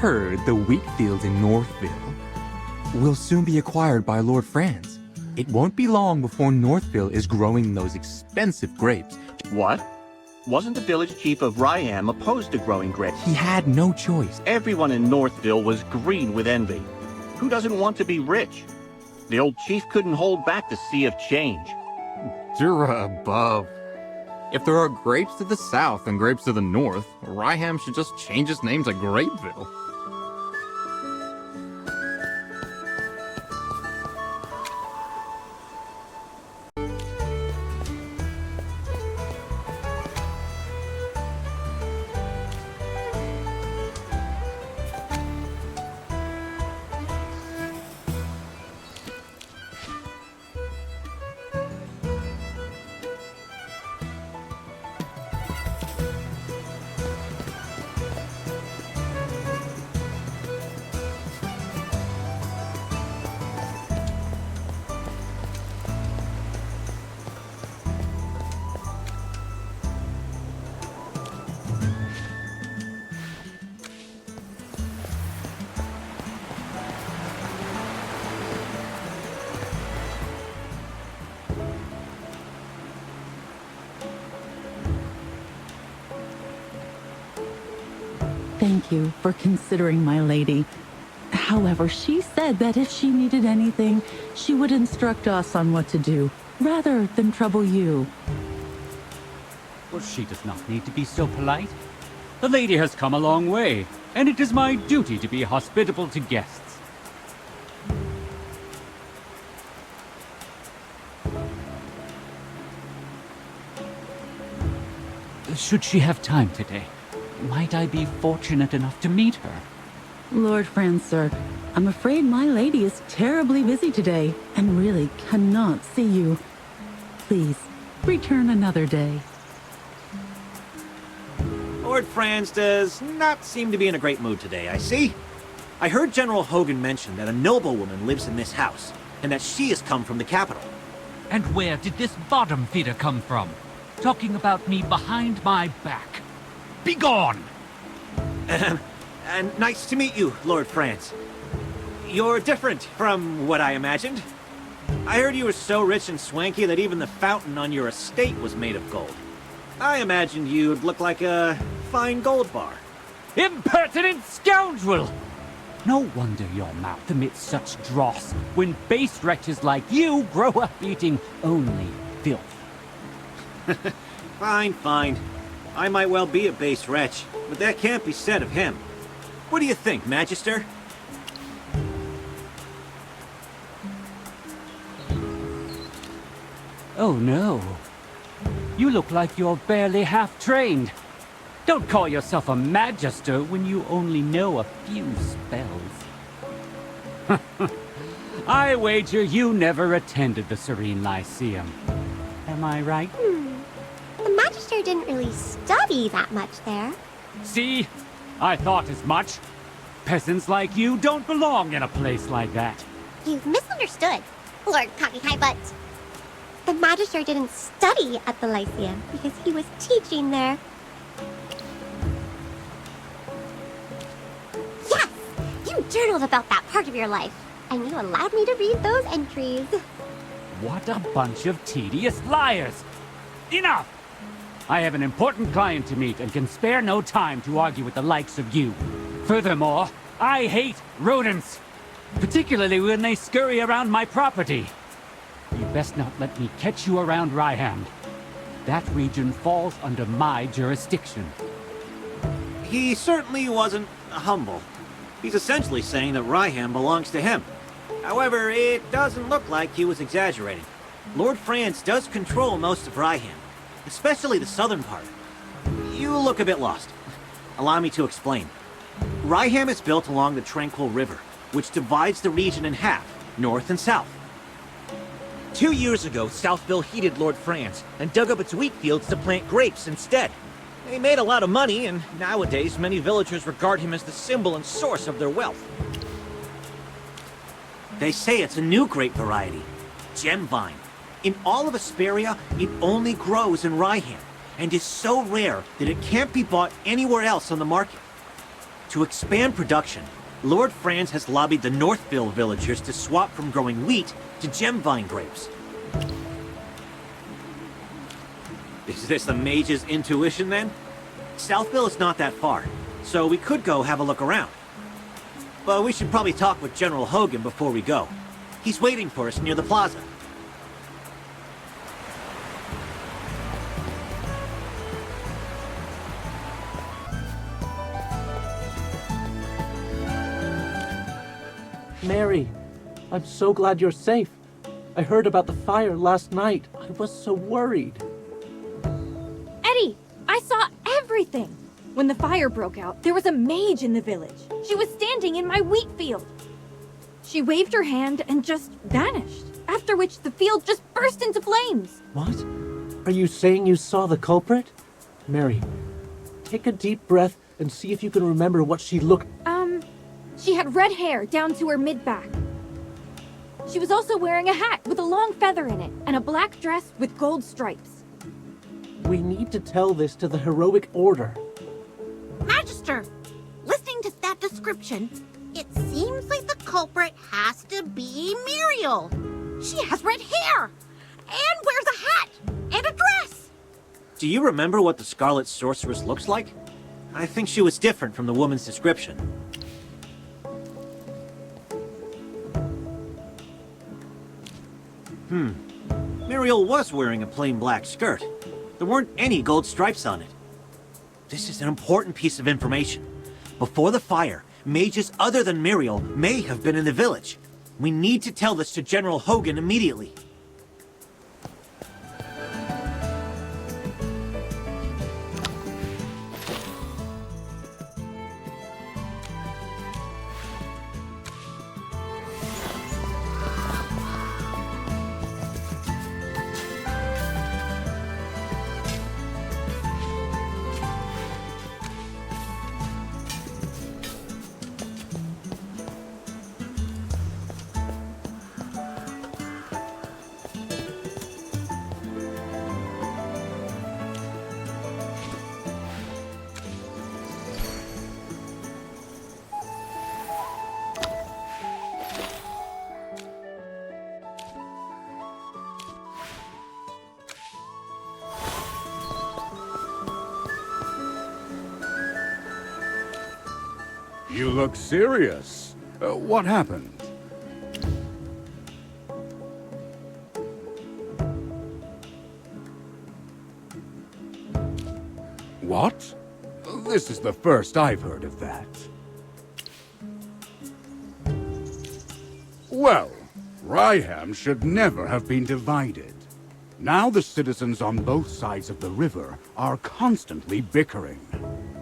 heard the wheat fields in Northville will soon be acquired by Lord Franz. It won't be long before Northville is growing those expensive grapes. What? Wasn't the village chief of Ryham opposed to growing grapes? He had no choice. Everyone in Northville was green with envy. Who doesn't want to be rich? The old chief couldn't hold back the sea of change. Dura above. If there are grapes to the south and grapes to the north, Ryham should just change its name to Grapeville. Thank you for considering my lady. However, she said that if she needed anything, she would instruct us on what to do, rather than trouble you. Well, she does not need to be so polite. The lady has come a long way, and it is my duty to be hospitable to guests. Should she have time today, might I be fortunate enough to meet her? Lord Franz, sir, I'm afraid my lady is terribly busy today, and really cannot see you. Please, return another day. Lord Franz does not seem to be in a great mood today, I see. I heard General Hogan mention that a noblewoman lives in this house, and that she has come from the capital. And where did this bottom feeder come from? Talking about me behind my back. Begone! And nice to meet you, Lord Franz. You're different from what I imagined. I heard you were so rich and swanky that even the fountain on your estate was made of gold. I imagined you'd look like a fine gold bar. Impertinent scoundrel! No wonder your mouth emits such dross when base wretches like you grow up eating only filth. Fine, fine. I might well be a base wretch, but that can't be said of him. What do you think, Magister? Oh no. You look like you're barely half-trained. Don't call yourself a magister when you only know a few spells. I wager you never attended the Serene Lyceum. Am I right? The Magister didn't really study that much there. See? I thought as much. Peasants like you don't belong in a place like that. You've misunderstood, Lord Cocky High Butt. The Magister didn't study at the Lyceum because he was teaching there. Yes! You journaled about that part of your life, and you allowed me to read those entries. What a bunch of tedious liars! Enough! I have an important client to meet and can spare no time to argue with the likes of you. Furthermore, I hate rodents, particularly when they scurry around my property. You best not let me catch you around Ryham. That region falls under my jurisdiction. He certainly wasn't humble. He's essentially saying that Ryham belongs to him. However, it doesn't look like he was exaggerating. Lord Franz does control most of Ryham, especially the southern part. You look a bit lost. Allow me to explain. Ryham is built along the Tranquil River, which divides the region in half, north and south. 2 years ago, Southville heeded Lord Franz and dug up its wheat fields to plant grapes instead. They made a lot of money, and nowadays many villagers regard him as the symbol and source of their wealth. They say it's a new grape variety, Gem Vine. In all of Asperia, it only grows in Ryham, and is so rare that it can't be bought anywhere else on the market. To expand production, Lord Franz has lobbied the Northville villagers to swap from growing wheat to gemvine grapes. Is this the mage's intuition, then? Southville is not that far, so we could go have a look around. But we should probably talk with General Hogan before we go. He's waiting for us near the plaza. Mary, I'm so glad you're safe. I heard about the fire last night. I was so worried. Eddie, I saw everything. When the fire broke out, there was a mage in the village. She was standing in my wheat field. She waved her hand and just vanished, after which the field just burst into flames. What? Are you saying you saw the culprit? Mary, take a deep breath and see if you can remember what she looked... She had red hair down to her mid-back. She was also wearing a hat with a long feather in it, and a black dress with gold stripes. We need to tell this to the heroic order. Magister, listening to that description, it seems like the culprit has to be Muriel. She has red hair, and wears a hat, and a dress. Do you remember what the Scarlet Sorceress looks like? I think she was different from the woman's description. Muriel was wearing a plain black skirt. There weren't any gold stripes on it. This is an important piece of information. Before the fire, mages other than Muriel may have been in the village. We need to tell this to General Hogan immediately. You look serious. What happened? What? This is the first I've heard of that. Well, Ryham should never have been divided. Now the citizens on both sides of the river are constantly bickering.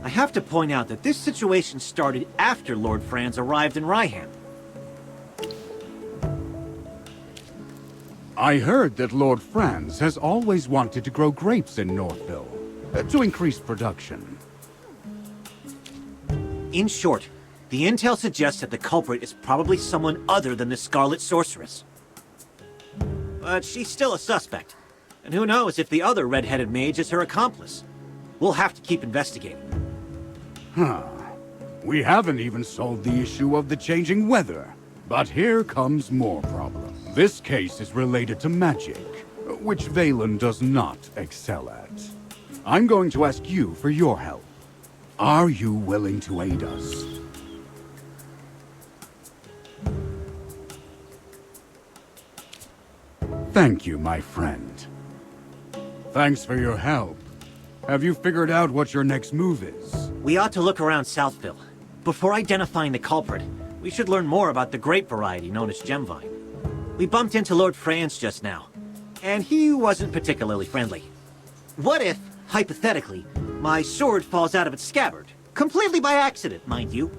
I have to point out that this situation started after Lord Franz arrived in Ryham. I heard that Lord Franz has always wanted to grow grapes in Northville, to increase production. In short, the intel suggests that the culprit is probably someone other than the Scarlet Sorceress. But she's still a suspect, and who knows if the other red-headed mage is her accomplice. We'll have to keep investigating. Huh. We haven't even solved the issue of the changing weather. But here comes more problem. This case is related to magic, which Valen does not excel at. I'm going to ask you for your help. Are you willing to aid us? Thank you, my friend. Thanks for your help. Have you figured out what your next move is? We ought to look around Southville. Before identifying the culprit, we should learn more about the grape variety known as gemvine. We bumped into Lord Franz just now, and he wasn't particularly friendly. What if, hypothetically, my sword falls out of its scabbard, completely by accident, mind you,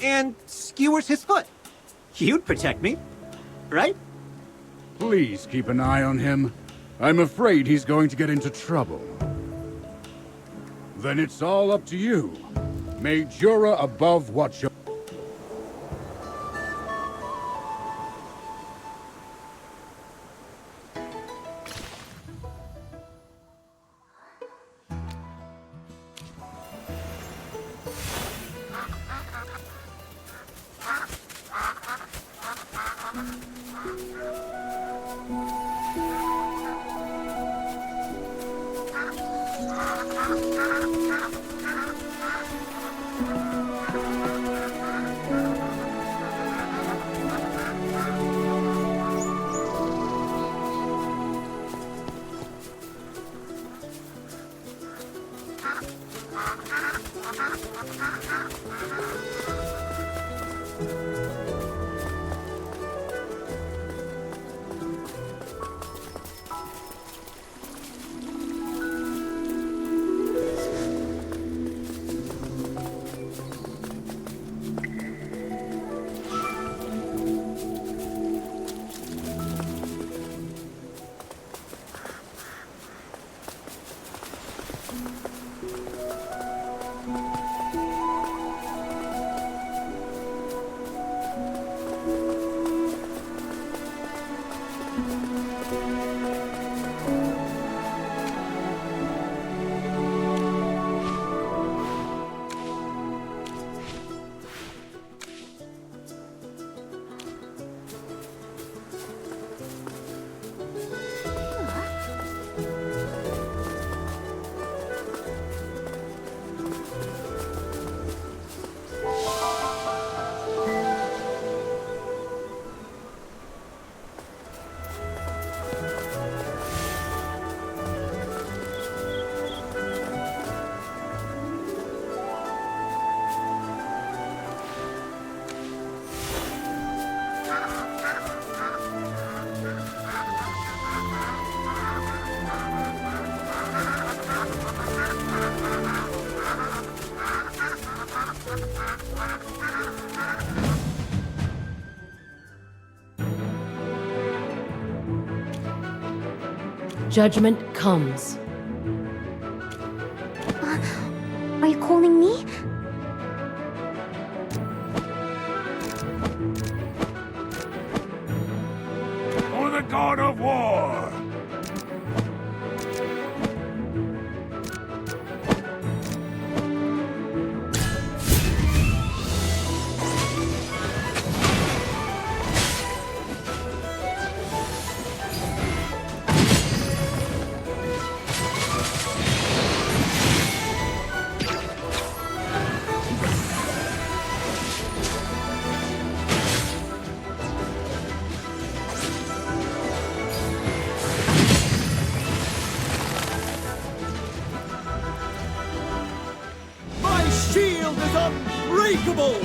and skewers his foot? You'd protect me, right? Please keep an eye on him. I'm afraid he's going to get into trouble. Then it's all up to you. May Jura above watch your... Judgment comes. Are you calling me? For the god of war! My shield is unbreakable!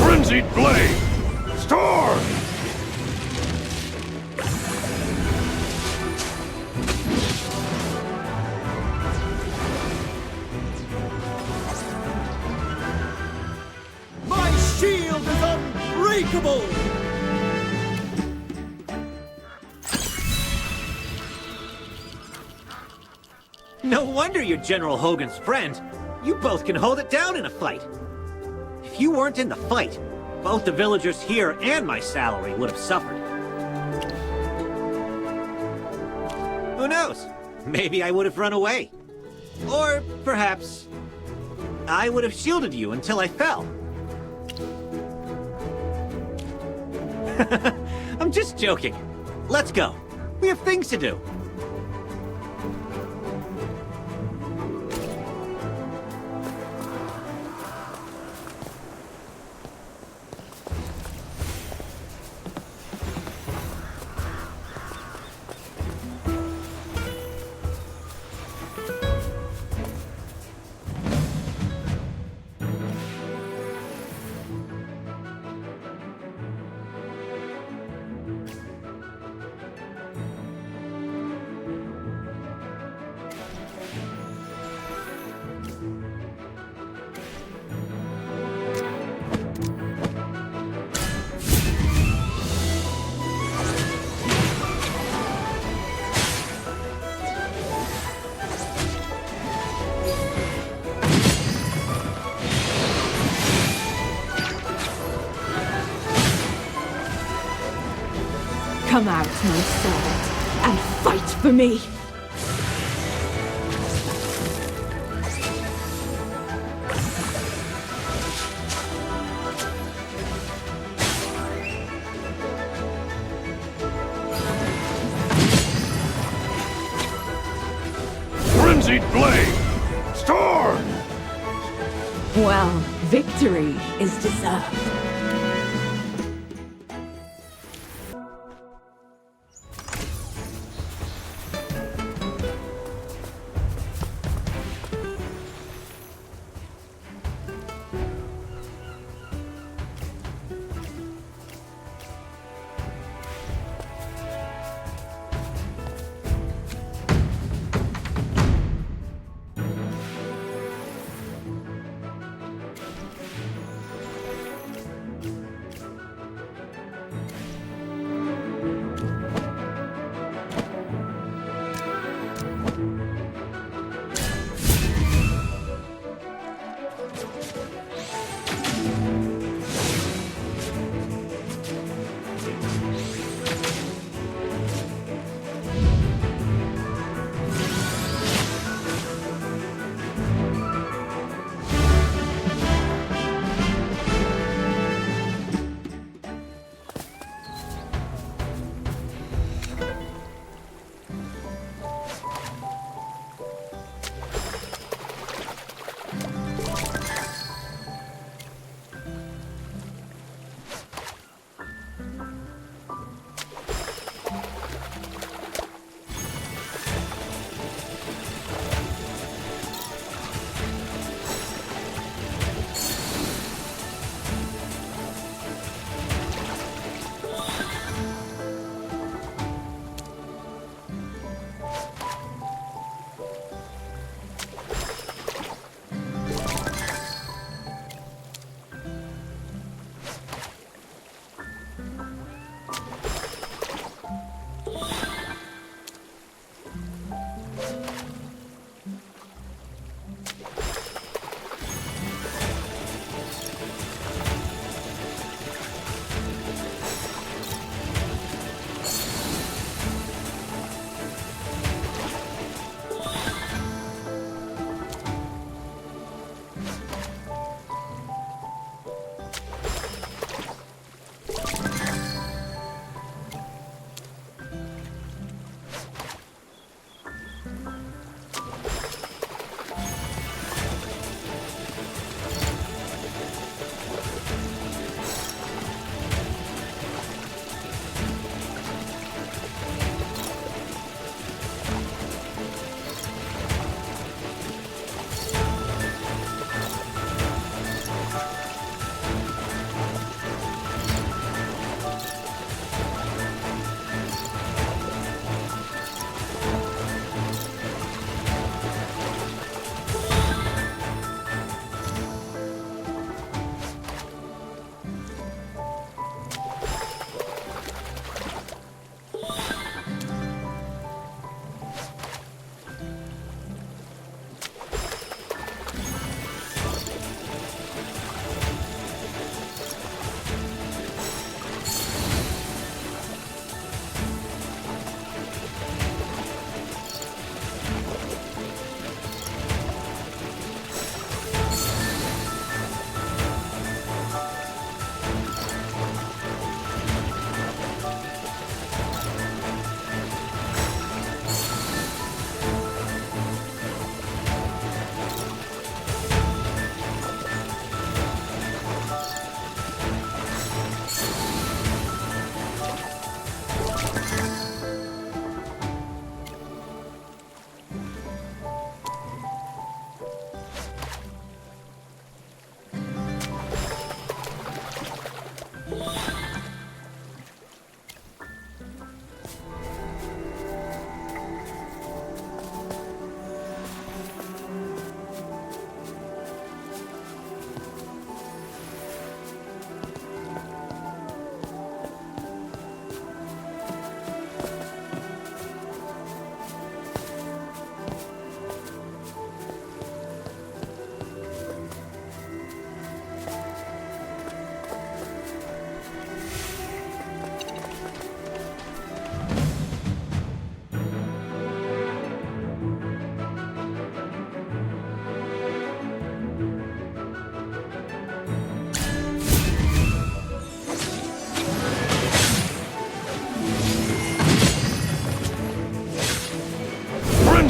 Frenzied blade! Storm! My shield is unbreakable! No wonder you're General Hogan's friend. You both can hold it down in a fight. If you weren't in the fight, both the villagers here and my salary would have suffered. Who knows? Maybe I would have run away. Or perhaps I would have shielded you until I fell. I'm just joking. Let's go. We have things to do. Come out, my servant, and fight for me! Frenzied blade! Storm! Well, victory is deserved.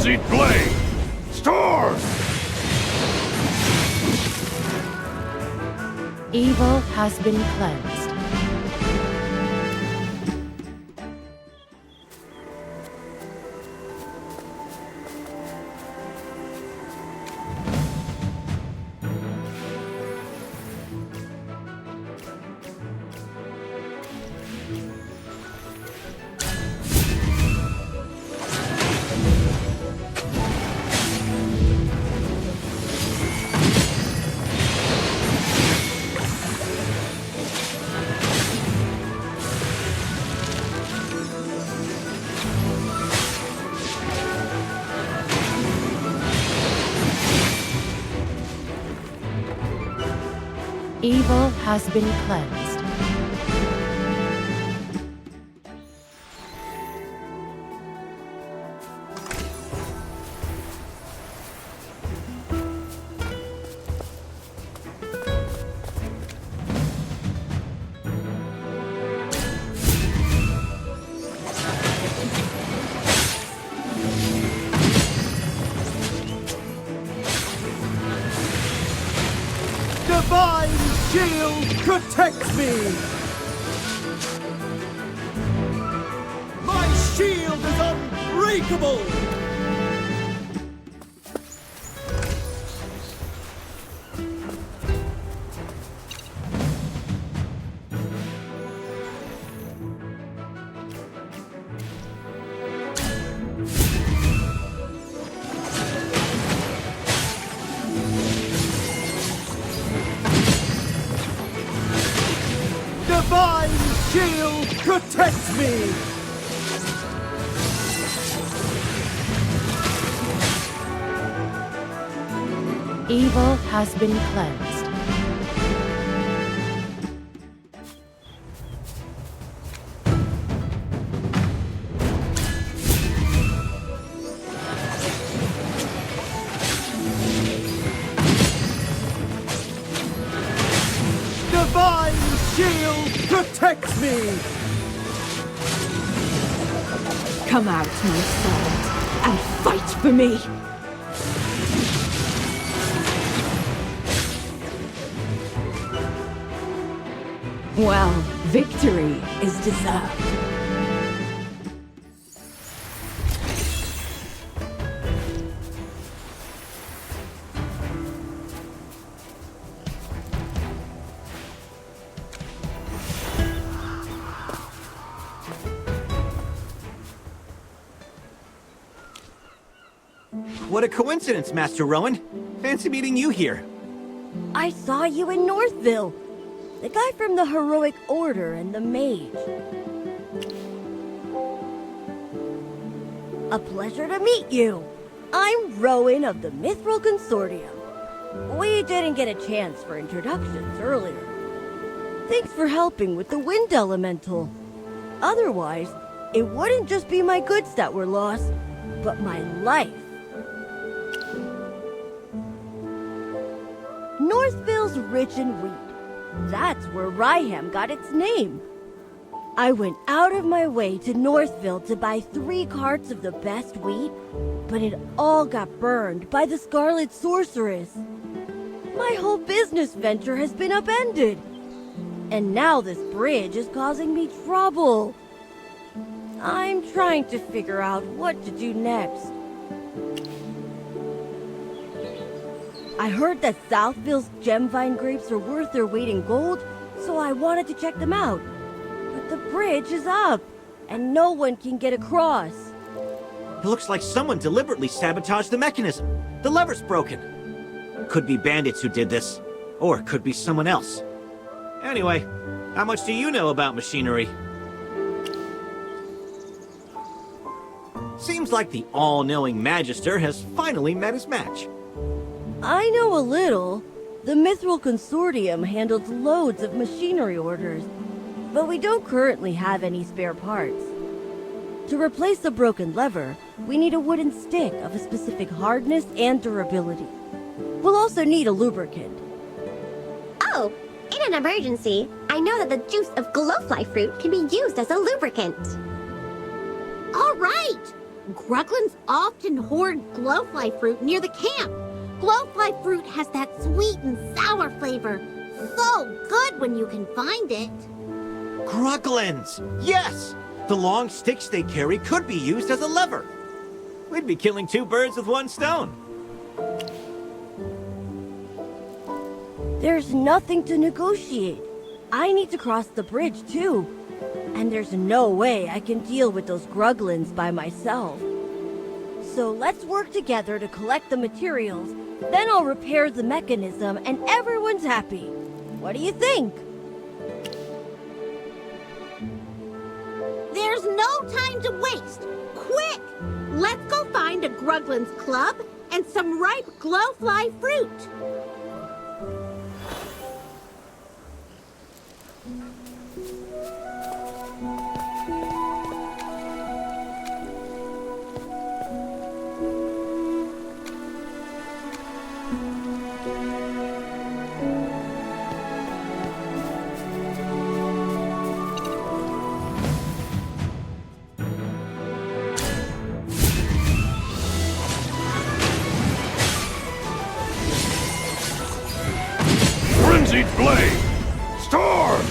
frenzied blade! Storm! Evil has been cleansed. Evil has been cleansed. Divine shield protects me! My shield is unbreakable! Divine shield protects me! Evil has been cleansed. Divine shield protects me! Come out, my son, and fight for me! Well, victory is deserved. What a coincidence, Master Rowan. Fancy meeting you here. I saw you in Northville. The guy from the Heroic Order and the Mage. A pleasure to meet you. I'm Rowan of the Mithril Consortium. We didn't get a chance for introductions earlier. Thanks for helping with the Wind Elemental. Otherwise, it wouldn't just be my goods that were lost, but my life. Northville's rich in wheat. That's where Ryham got its name. I went out of my way to Northville to buy 3 carts of the best wheat, but it all got burned by the Scarlet Sorceress. My whole business venture has been upended. And now this bridge is causing me trouble. I'm trying to figure out what to do next. I heard that Southville's gemvine grapes are worth their weight in gold, so I wanted to check them out. But the bridge is up, and no one can get across. It looks like someone deliberately sabotaged the mechanism. The lever's broken. Could be bandits who did this, or it could be someone else. Anyway, how much do you know about machinery? Seems like the all-knowing Magister has finally met his match. I know a little. The Mithril Consortium handles loads of machinery orders, but we don't currently have any spare parts. To replace the broken lever, we need a wooden stick of a specific hardness and durability. We'll also need a lubricant. Oh, in an emergency, I know that the juice of glowfly fruit can be used as a lubricant. All right! Gruglins often hoard glowfly fruit near the camp. Glowfly fruit has that sweet and sour flavor. So good when you can find it. Gruglins! Yes! The long sticks they carry could be used as a lever. We'd be killing two birds with one stone. There's nothing to negotiate. I need to cross the bridge too. And there's no way I can deal with those Gruglins by myself. So let's work together to collect the materials. Then I'll repair the mechanism and everyone's happy. What do you think? There's no time to waste. Quick! Let's go find a Gruglin's club and some ripe glowfly fruit. Frenzied Blade! Storm!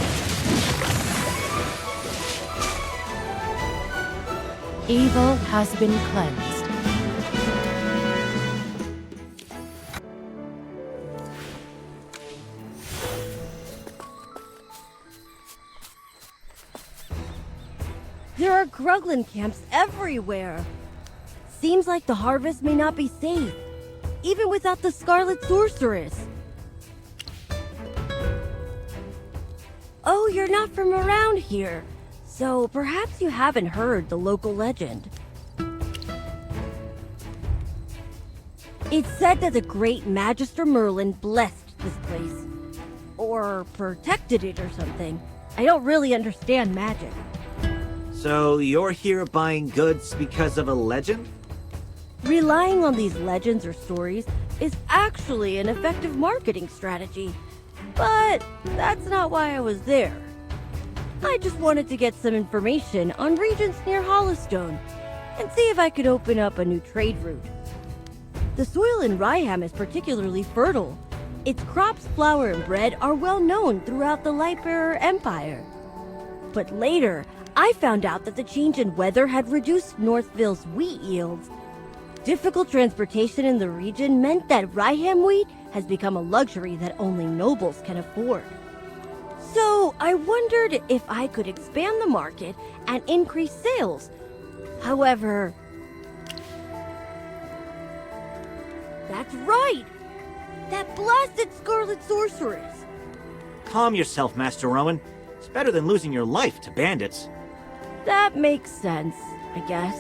Evil has been cleansed. There are Gruglin camps everywhere. Seems like the harvest may not be safe, even without the Scarlet Sorceress. Oh, you're not from around here, so perhaps you haven't heard the local legend. It's said that the great Magister Merlin blessed this place. Or protected it or something. I don't really understand magic. So you're here buying goods because of a legend? Relying on these legends or stories is actually an effective marketing strategy. But that's not why I was there. I just wanted to get some information on regions near Hollowstone and see if I could open up a new trade route. The soil in Ryham is particularly fertile. Its crops, flour, and bread are well known throughout the Lightbearer Empire. But later, I found out that the change in weather had reduced Northville's wheat yields. Difficult transportation in the region meant that Ryham wheat has become a luxury that only nobles can afford. So I wondered if I could expand the market and increase sales. However... That's right! That blasted Scarlet Sorceress! Calm yourself, Master Rowan. It's better than losing your life to bandits. That makes sense, I guess.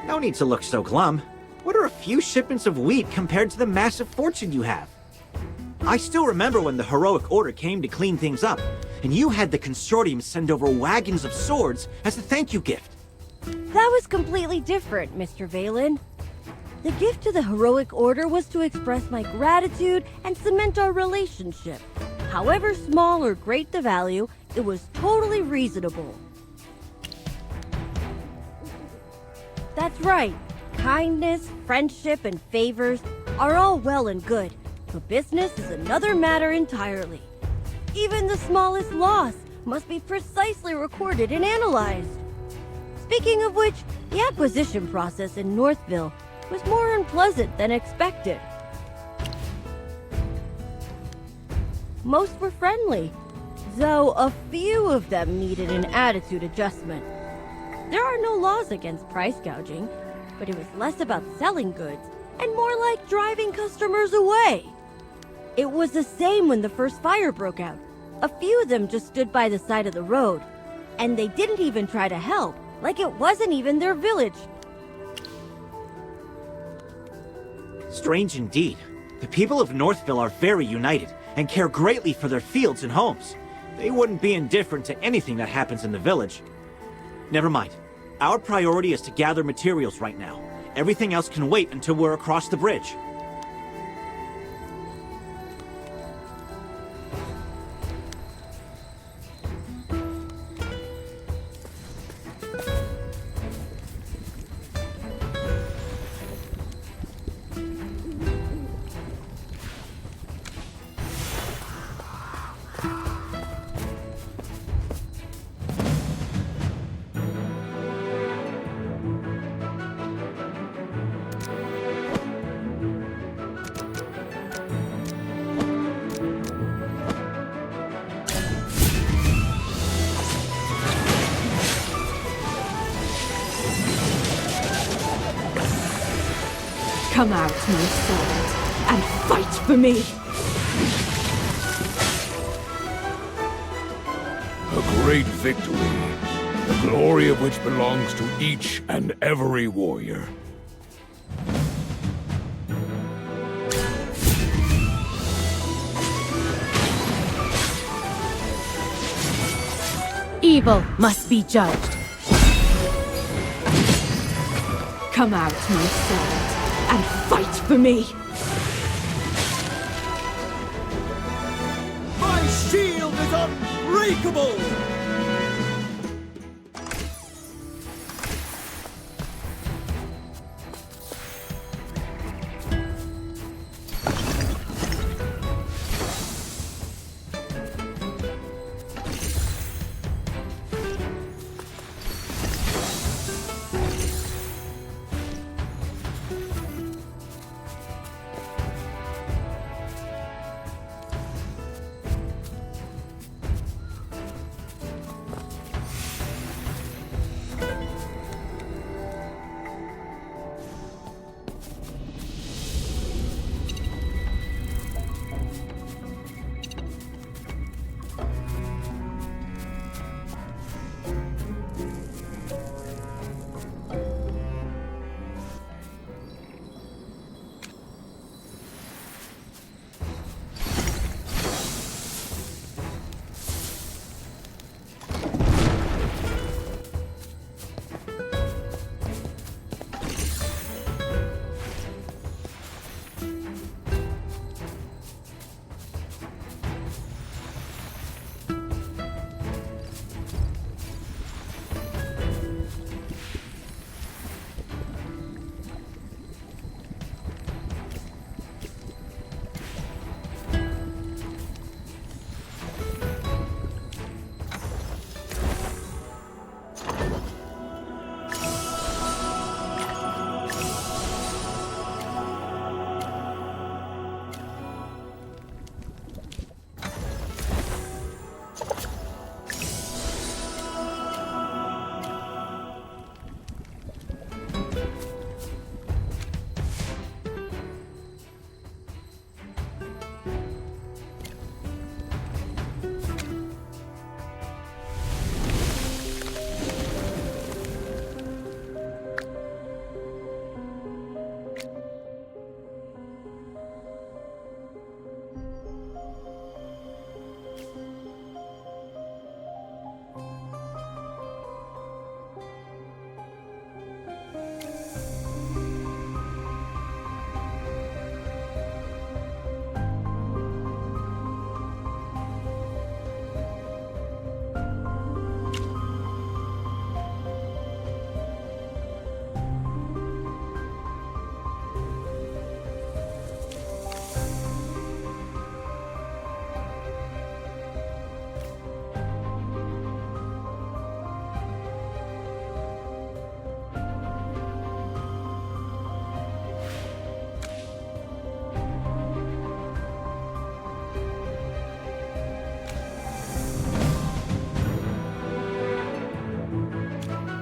No need to look so glum. What are a few shipments of wheat compared to the massive fortune you have? I still remember when the Heroic Order came to clean things up, and you had the Consortium send over wagons of swords as a thank you gift. That was completely different, Mr. Valen. The gift to the Heroic Order was to express my gratitude and cement our relationship. However small or great the value, it was totally reasonable. That's right. Kindness, friendship, and favors are all well and good, but business is another matter entirely. Even the smallest loss must be precisely recorded and analyzed. Speaking of which, the acquisition process in Northville was more unpleasant than expected. Most were friendly, though a few of them needed an attitude adjustment. There are no laws against price gouging, but it was less about selling goods and more like driving customers away. It was the same when the first fire broke out. A few of them just stood by the side of the road, and they didn't even try to help, like it wasn't even their village. Strange indeed. The people of Northville are very united and care greatly for their fields and homes. They wouldn't be indifferent to anything that happens in the village. Never mind. Our priority is to gather materials right now. Everything else can wait until we're across the bridge. Come out, my servant, and fight for me! A great victory, the glory of which belongs to each and every warrior. Evil must be judged. Come out, my servant, and fight for me! My shield is unbreakable!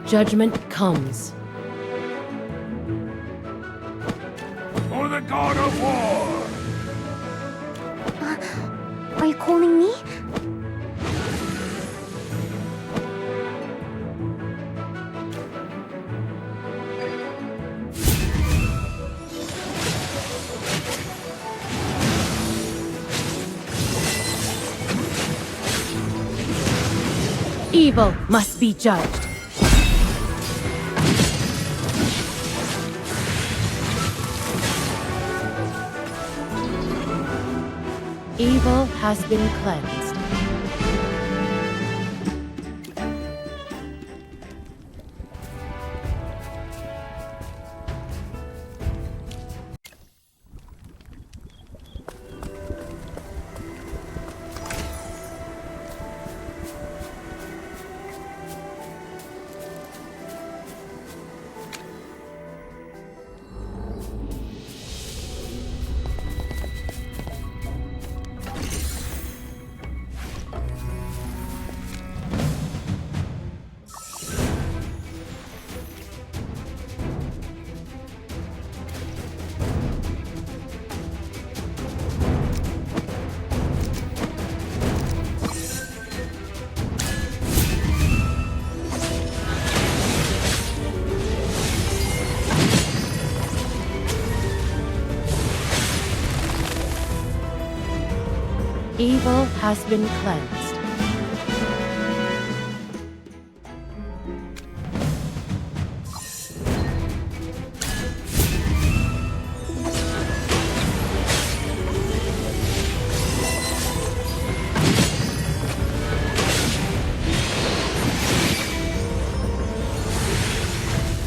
Judgment comes. For the god of war! Are you calling me? Evil must be judged. Evil has been cleansed. Evil has been cleansed.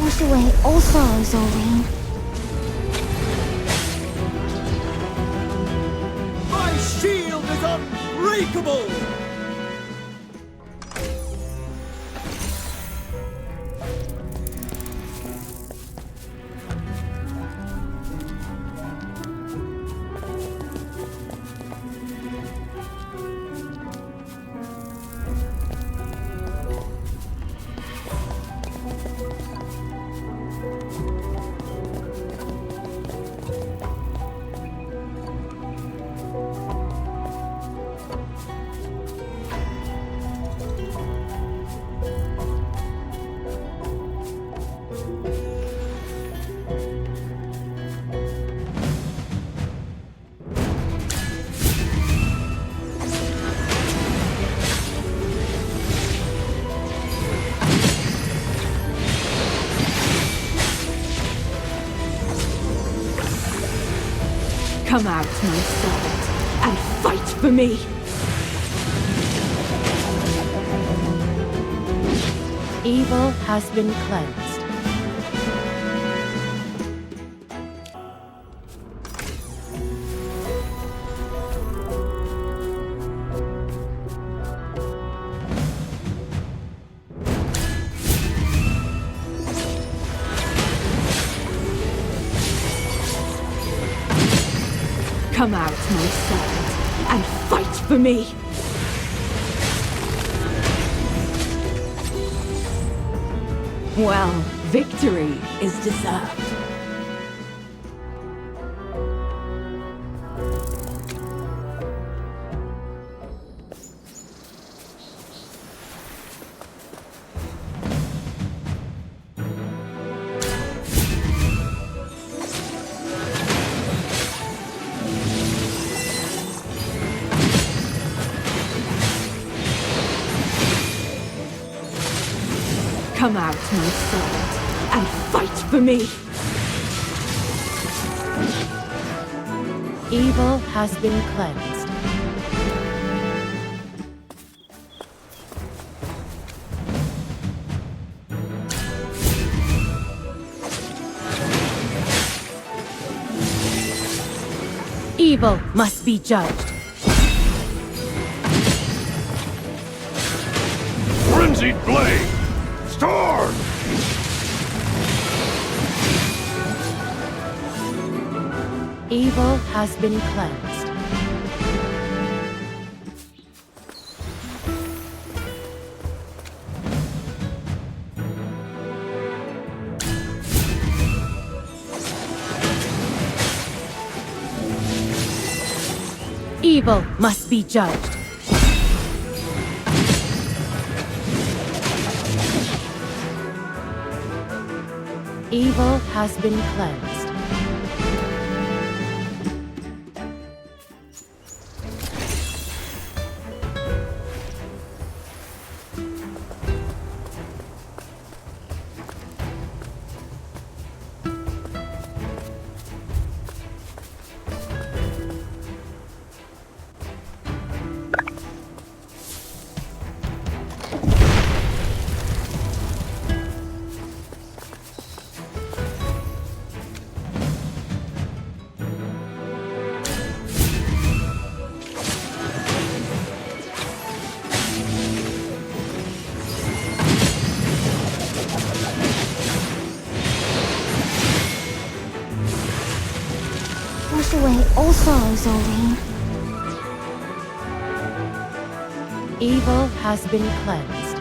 Wash away all sorrows, O rain. My shield is unbreakable! Come out, my servant, and fight for me! Evil has been cleansed. Come out, my servant, and fight for me! Well, victory is deserved. Come out, my servant, and fight for me! Evil has been cleansed. Evil must be judged. Frenzied blade! Storm! Evil has been cleansed. Evil must be judged. Evil has been cleansed. Wash away all sorrows, O rain. Evil has been cleansed.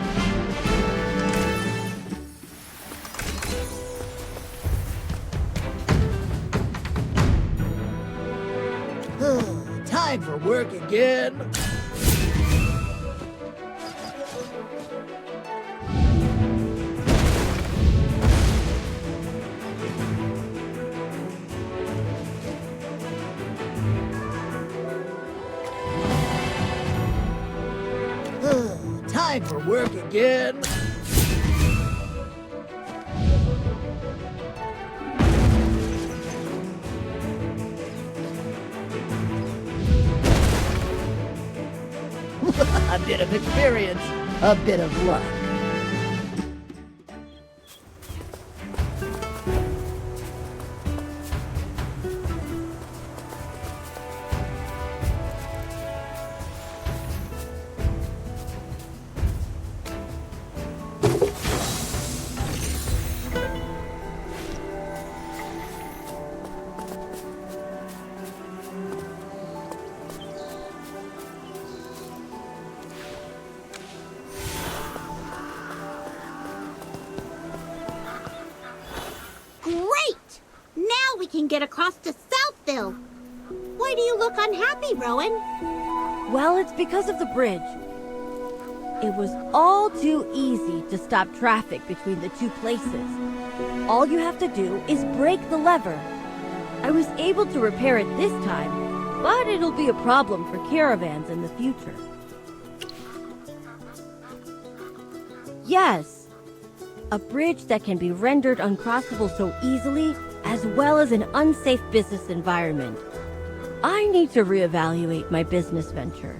Time for work again. time for work again. A bit of experience, a bit of luck. Great! Now we can get across to Southville. Why do you look unhappy, Rowan? Well, it's because of the bridge. It was all too easy to stop traffic between the two places. All you have to do is break the lever. I was able to repair it this time, but it'll be a problem for caravans in the future. Yes, a bridge that can be rendered uncrossable so easily, as well as an unsafe business environment. I need to reevaluate my business venture.